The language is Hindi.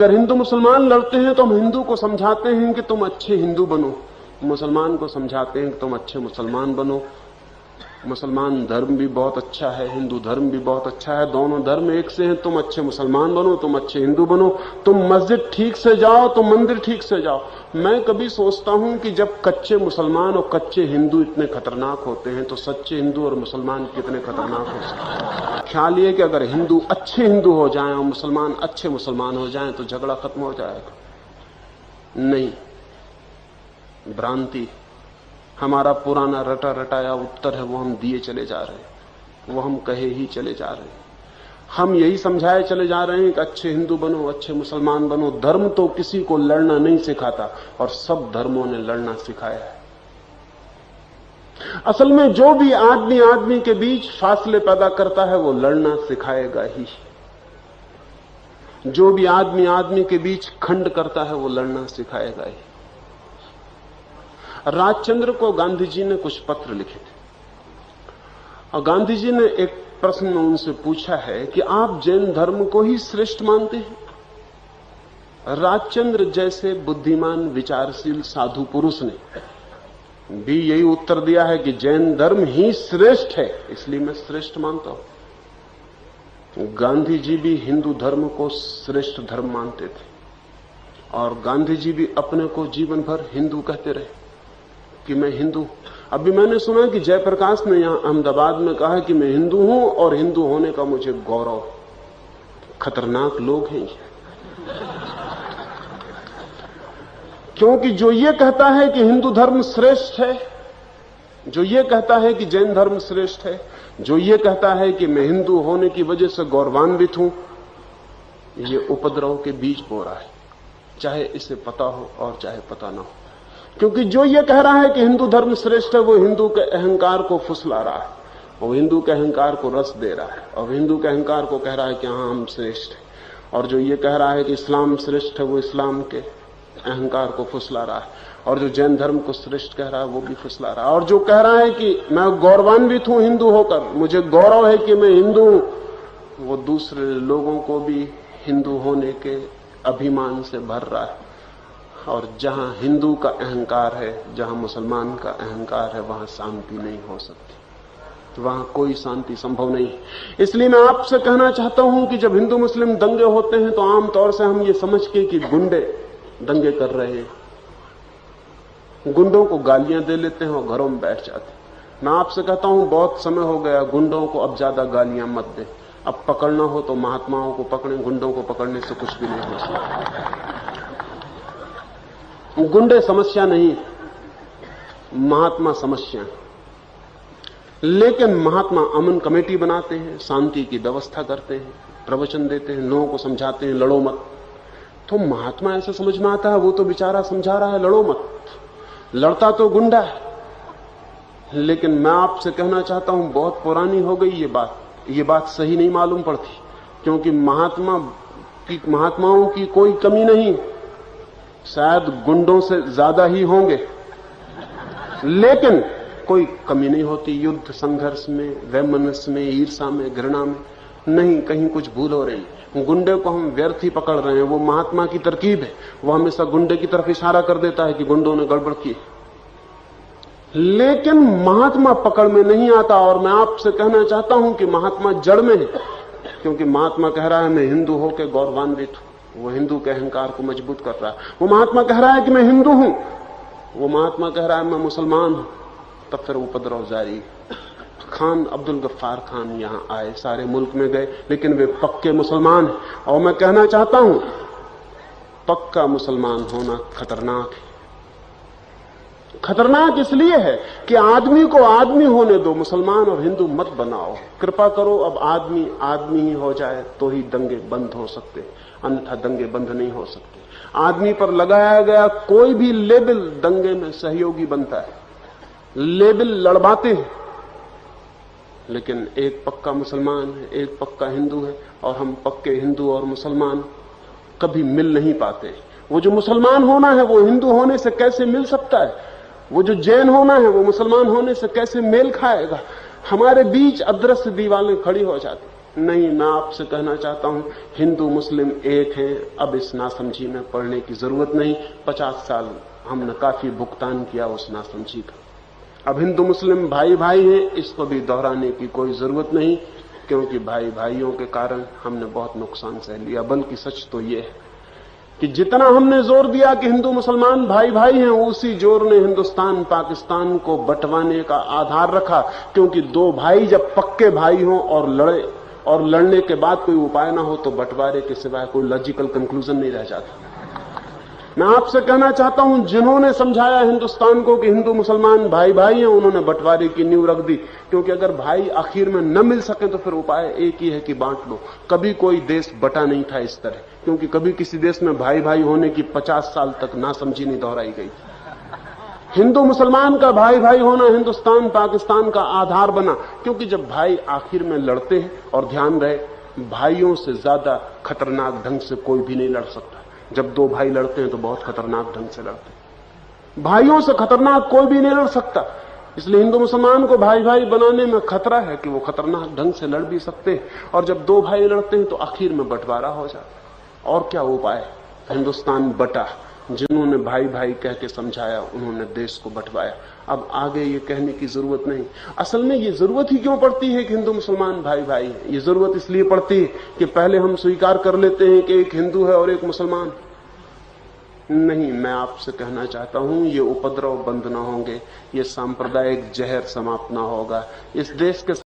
अगर हिंदू मुसलमान लड़ते हैं तो हम हिंदू को समझाते हैं कि तुम अच्छे हिंदू बनो, मुसलमान को समझाते हैं कि तुम अच्छे मुसलमान बनो। मुसलमान धर्म भी बहुत अच्छा है, हिंदू धर्म भी बहुत अच्छा है, दोनों धर्म एक से हैं। तुम अच्छे मुसलमान बनो, तुम अच्छे हिंदू बनो, तुम मस्जिद ठीक से जाओ, तुम मंदिर ठीक से जाओ। मैं कभी सोचता हूं कि जब कच्चे मुसलमान और कच्चे हिंदू इतने खतरनाक होते हैं तो सच्चे हिंदू और मुसलमान कितने खतरनाक हो सकते हैं। ख्याल ये कि अगर हिंदू अच्छे हिंदू हो जाएं और मुसलमान अच्छे मुसलमान हो जाएं तो झगड़ा खत्म हो जाएगा। नहीं, भ्रांति। हमारा पुराना रटा रटाया उत्तर है वो हम दिए चले जा रहे हैं, वो हम कहे ही चले जा रहे हैं। हम यही समझाए चले जा रहे हैं कि अच्छे हिंदू बनो, अच्छे मुसलमान बनो। धर्म तो किसी को लड़ना नहीं सिखाता और सब धर्मों ने लड़ना सिखाया है। असल में जो भी आदमी आदमी के बीच फासले पैदा करता है वो लड़ना सिखाएगा ही। जो भी आदमी आदमी के बीच खंड करता है वो लड़ना सिखाएगा ही। राजचंद्र को गांधी जी ने कुछ पत्र लिखे थे और गांधी जी ने एक प्रश्न उनसे पूछा है कि आप जैन धर्म को ही श्रेष्ठ मानते हैं। राजचंद्र जैसे बुद्धिमान विचारशील साधु पुरुष ने भी यही उत्तर दिया है कि जैन धर्म ही श्रेष्ठ है, इसलिए मैं श्रेष्ठ मानता हूं। गांधी जी भी हिंदू धर्म को श्रेष्ठ धर्म मानते थे और गांधी जी भी अपने को जीवन भर हिंदू कहते रहे कि मैं हिंदू। अभी मैंने सुना कि जयप्रकाश ने यहां अहमदाबाद में कहा कि मैं हिंदू हूं और हिंदू होने का मुझे गौरव। खतरनाक लोग हैं ये। क्योंकि जो ये कहता है कि हिंदू धर्म श्रेष्ठ है, जो ये कहता है कि जैन धर्म श्रेष्ठ है, जो ये कहता है कि मैं हिंदू होने की वजह से गौरवान्वित हूं, ये उपद्रव के बीज बो रहा है, चाहे इसे पता हो और चाहे पता ना हो। क्योंकि जो ये कह रहा है कि हिंदू धर्म श्रेष्ठ है वो हिंदू के अहंकार को फुसला रहा है, वो हिंदू के अहंकार को रस दे रहा है और हिंदू के अहंकार को कह रहा है कि हाँ हम श्रेष्ठ हैं। और जो ये कह रहा है कि इस्लाम श्रेष्ठ है वो इस्लाम के अहंकार को फुसला रहा है और जो जैन धर्म को श्रेष्ठ कह रहा है वो भी फुसला रहा है। और जो कह रहा है कि मैं गौरवान्वित हूं हिंदू होकर, मुझे गौरव है कि मैं हिंदू हूं, वो दूसरे लोगों को भी हिंदू होने के अभिमान से भर रहा है। और जहां हिंदू का अहंकार है, जहां मुसलमान का अहंकार है, वहां शांति नहीं हो सकती, तो वहां कोई शांति संभव नहीं। इसलिए मैं आपसे कहना चाहता हूं कि जब हिंदू मुस्लिम दंगे होते हैं तो आमतौर से हम ये समझ के कि गुंडे दंगे कर रहे हैं, गुंडों को गालियां दे लेते हैं और घरों में बैठ जाते हैं। मैं आपसे कहता हूं बहुत समय हो गया, गुंडों को अब ज्यादा गालियां मत दे। अब पकड़ना हो तो महात्माओं को पकड़े, गुंडों को पकड़ने से कुछ भी नहीं हो सकता। गुंडे समस्या नहीं, महात्मा समस्या है। लेकिन महात्मा अमन कमेटी बनाते हैं, शांति की व्यवस्था करते हैं, प्रवचन देते हैं, लोगों को समझाते हैं लड़ो मत। तो महात्मा ऐसा समझ में आता है, वो तो बेचारा समझा रहा है लड़ो मत, लड़ता तो गुंडा है। लेकिन मैं आपसे कहना चाहता हूं बहुत पुरानी हो गई ये बात सही नहीं मालूम पड़ती, क्योंकि महात्माओं की कोई कमी नहीं, शायद गुंडों से ज्यादा ही होंगे, लेकिन कोई कमी नहीं होती युद्ध संघर्ष में, वैमनस्य में, ईर्षा में, घृणा में। नहीं, कहीं कुछ भूल हो रही। गुंडे को हम व्यर्थ ही पकड़ रहे हैं, वो महात्मा की तरकीब है, वो हमेशा गुंडे की तरफ इशारा कर देता है कि गुंडों ने गड़बड़ की। लेकिन महात्मा पकड़ में नहीं आता। और मैं आपसे कहना चाहता हूं कि महात्मा जड़ में है, क्योंकि महात्मा कह रहा है मैं हिंदू होकर गौरवान्वित हूं, वो हिंदू के अहंकार को मजबूत कर रहा है। वो महात्मा कह रहा है कि मैं हिंदू हूं, वो महात्मा कह रहा है मैं मुसलमान हूं, तब फिर उपद्रव जारी। खान अब्दुल गफ्फार खान यहां आए, सारे मुल्क में गए, लेकिन वे पक्के मुसलमान हैं। और मैं कहना चाहता हूं पक्का मुसलमान होना खतरनाक है। खतरनाक इसलिए है कि आदमी को आदमी होने दो, मुसलमान और हिंदू मत बनाओ। कृपा करो अब आदमी आदमी ही हो जाए तो ही दंगे बंद हो सकते, अन्यथा दंगे बंद नहीं हो सकते। आदमी पर लगाया गया कोई भी लेबल दंगे में सहयोगी बनता है। लेबल लड़वाते हैं, लेकिन एक पक्का मुसलमान है, एक पक्का हिंदू है, और हम पक्के हिंदू और मुसलमान कभी मिल नहीं पाते। वो जो मुसलमान होना है वो हिंदू होने से कैसे मिल सकता है? वो जो जैन होना है वो मुसलमान होने से कैसे मेल खाएगा? हमारे बीच अदृश्य दीवारें खड़ी हो जाती। नहीं, मैं आपसे कहना चाहता हूं हिंदू मुस्लिम एक हैं, अब इस नासमझी में पड़ने की जरूरत नहीं। 50 साल हमने काफी भुगतान किया उस नासमझी का। अब हिंदू मुस्लिम भाई भाई हैं, इसको भी दोहराने की कोई जरूरत नहीं, क्योंकि भाई भाइयों के कारण हमने बहुत नुकसान सह लिया। बल्कि सच तो यह है कि जितना हमने जोर दिया कि हिंदू मुसलमान भाई भाई हैं, उसी जोर ने हिंदुस्तान पाकिस्तान को बंटवाने का आधार रखा। क्योंकि दो भाई जब पक्के भाई हों और लड़े और लड़ने के बाद कोई उपाय ना हो तो बंटवारे के सिवाय कोई लॉजिकल कंक्लूजन नहीं रह जाता। मैं आपसे कहना चाहता हूं, जिन्होंने समझाया हिंदुस्तान को कि हिंदू मुसलमान भाई भाई हैं, उन्होंने बंटवारे की नींव रख दी। क्योंकि अगर भाई आखिर में न मिल सके तो फिर उपाय एक ही है कि बांट लो। कभी कोई देश बटा नहीं था इस तरह, क्योंकि कभी किसी देश में भाई भाई होने की 50 साल तक नासमझी नहीं दोहराई गई। हिंदू मुसलमान का भाई भाई होना हिंदुस्तान पाकिस्तान का आधार बना। क्योंकि जब भाई आखिर में लड़ते हैं, और ध्यान रहे, भाइयों से ज्यादा खतरनाक ढंग से कोई भी नहीं लड़ सकता। जब दो भाई लड़ते हैं तो बहुत खतरनाक ढंग से लड़ते हैं। भाइयों से खतरनाक कोई भी नहीं लड़ सकता। इसलिए हिंदू मुसलमान को भाई भाई बनाने में खतरा है कि वो खतरनाक ढंग से लड़ भी सकते हैं। और जब दो भाई लड़ते हैं तो आखिर में बंटवारा हो जाता। और क्या उपाय? हिंदुस्तान बटा। जिन्होंने भाई भाई कह के समझाया, उन्होंने देश को बंटवाया। अब आगे ये कहने की जरूरत नहीं। असल में ये जरूरत ही क्यों पड़ती है कि हिंदू मुसलमान भाई भाई हैं? ये जरूरत इसलिए पड़ती है कि पहले हम स्वीकार कर लेते हैं कि एक हिंदू है और एक मुसलमान। नहीं, मैं आपसे कहना चाहता हूं, ये उपद्रव बंद ना होंगे, ये सांप्रदायिक जहर समाप्त ना होगा। इस देश के